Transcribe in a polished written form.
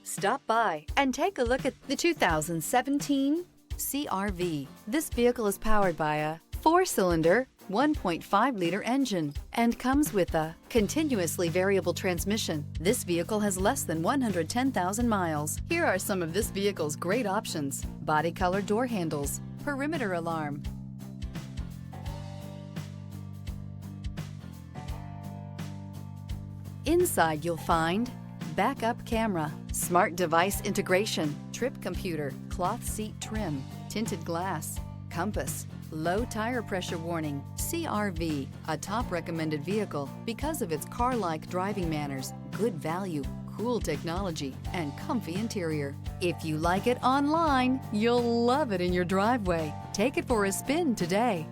Stop by and take a look at the 2017 CR-V. This vehicle is powered by a 4-cylinder, 1.5-liter engine and comes with a continuously variable transmission. This vehicle has less than 110,000 miles. Here are some of this vehicle's great options: body color door handles, perimeter alarm, inside you'll find backup camera, smart device integration, trip computer, cloth seat trim, tinted glass, compass, low tire pressure warning. CR-V, a top recommended vehicle because of its car-like driving manners, good value, cool technology, and comfy interior. If you like it online, you'll love it in your driveway. Take it for a spin today.